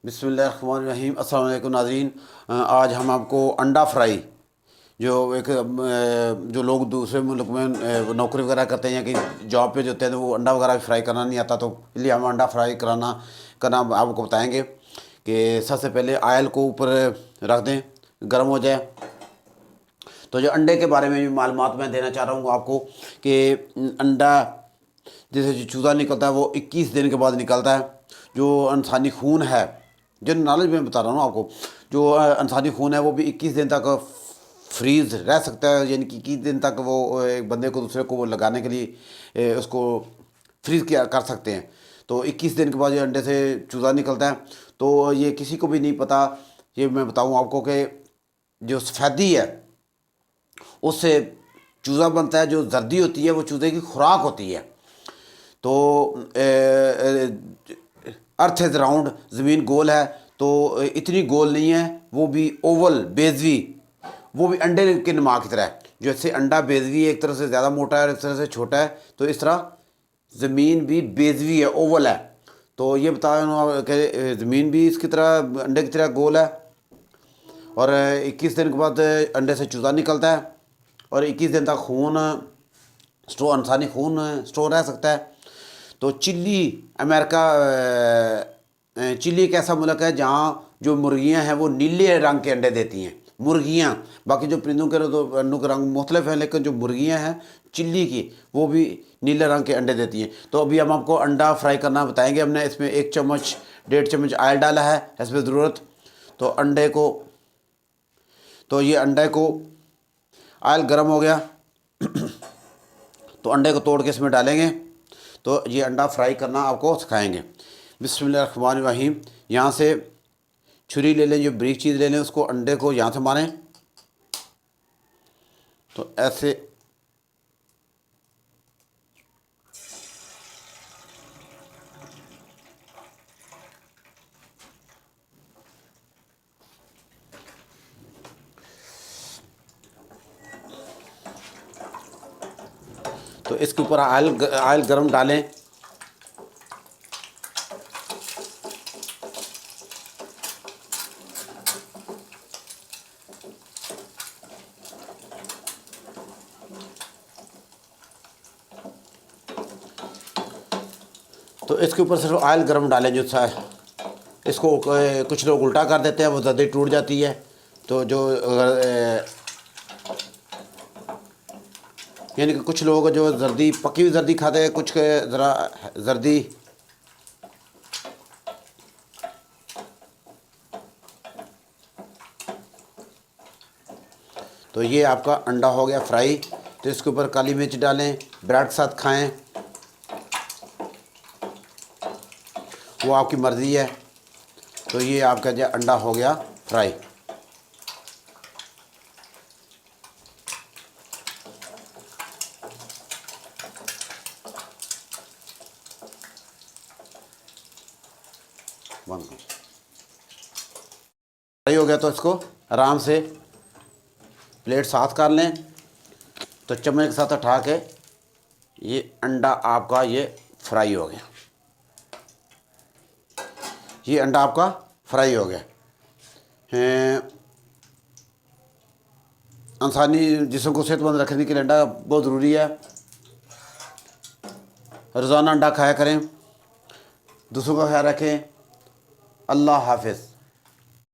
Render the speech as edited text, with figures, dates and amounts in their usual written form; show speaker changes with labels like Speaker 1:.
Speaker 1: बिस्मिल्लाहिर्रहमानिर्रहीम। अस्सलाम वालेकुम नाज़रीन। आज हम आपको अंडा फ्राई जो एक जो लोग दूसरे मुल्क में नौकरी वगैरह करते हैं या कि जॉब पे जो होते हैं तो वो अंडा वगैरह फ्राई करना नहीं आता, तो इसलिए हम अंडा फ्राई करना आपको बताएंगे। कि सबसे पहले आयल को ऊपर रख दें, गर्म हो जाए। तो जो अंडे के बारे में भी मालूमात मैं देना चाह रहा हूँ आपको कि अंडा जैसे जो चूज़ा निकलता है वो 21 दिन के बाद निकलता है। जो इंसानी खून है, जो नॉलेज में बता रहा हूँ आपको, जो इंसानी खून है वो भी 21 दिन तक फ्रीज रह सकता है, यानी कि 21 दिन तक वो एक बंदे को दूसरे को वो लगाने के लिए उसको फ्रीज किया कर सकते हैं। तो 21 दिन के बाद ये अंडे से चूज़ा निकलता है। तो ये किसी को भी नहीं पता। ये मैं बताऊँ आपको कि जो सफ़ेदी है उससे चूज़ा बनता है, जो जर्दी होती है वो चूज़े की खुराक होती है। तो अर्थ इज़ राउंड, ज़मीन गोल है, तो इतनी गोल नहीं है, वो भी ओवल बेजवी, वो भी अंडे के नमा की तरह है। जैसे अंडा बेजवी एक तरह से ज़्यादा मोटा है और एक तरह से छोटा है, तो इस तरह ज़मीन भी बेजवी है, ओवल है। तो ये बताया कि ज़मीन भी इसकी तरह अंडे की तरह गोल है। और 21 दिन के बाद अंडे से चूज़ा निकलता है और 21 दिन तक खून स्टोर, इंसानी खून स्टोर रह सकता है। तो चिली अमेरिका, चिली एक ऐसा मुल्क है जहाँ जो मुर्गियाँ हैं वो नीले रंग के अंडे देती हैं, मुर्गियाँ। बाकी जो परिंदों के तो अंडों के रंग मुख्तलिफ हैं, लेकिन जो मुर्गियाँ हैं चिल्ली की वो भी नीले रंग के अंडे देती हैं। तो अभी हम आपको अंडा फ्राई करना बताएंगे। हमने इसमें 1 चम्मच 1.5 चम्मच ऑयल डाला है इसमें ज़रूरत। तो अंडे को, तो ये अंडे को ऑयल गर्म हो गया तो अंडे को तोड़ के इसमें डालेंगे। तो ये अंडा फ्राई करना आपको सिखाएंगे। बिस्मिल्लाहिर्रहमानिर्रहीम। यहाँ से छुरी ले लें, जो ब्रीक चीज़ ले लें, उसको अंडे को यहाँ से मारें। तो ऐसे तो इसके ऊपर ऑयल गरम डालें। तो इसके ऊपर सिर्फ ऑयल गरम डालें जो सा। इसको कुछ लोग उल्टा कर देते हैं, वो जल्दी टूट जाती है। तो जो यानी कि कुछ लोग जो जर्दी, पकी हुई जर्दी खाते हैं, कुछ ज़रा जर्दी। तो ये आपका अंडा हो गया फ्राई। तो इसके ऊपर काली मिर्च डालें, ब्रेड के साथ खाएं, वो आपकी मर्ज़ी है। तो ये आपका जो अंडा हो गया फ्राई। फ्राई हो गया तो इसको आराम से प्लेट साथ कर लें। तो चम्मच के साथ उठा के ये अंडा आपका ये फ्राई हो गया। ये अंडा आपका फ्राई हो गया। इंसानी जिस्म को सेहतमंद रखने के लिए अंडा बहुत ज़रूरी है। रोज़ाना अंडा खाया करें। दूसरों का ख्याल रखें। अल्लाह हाफिज़।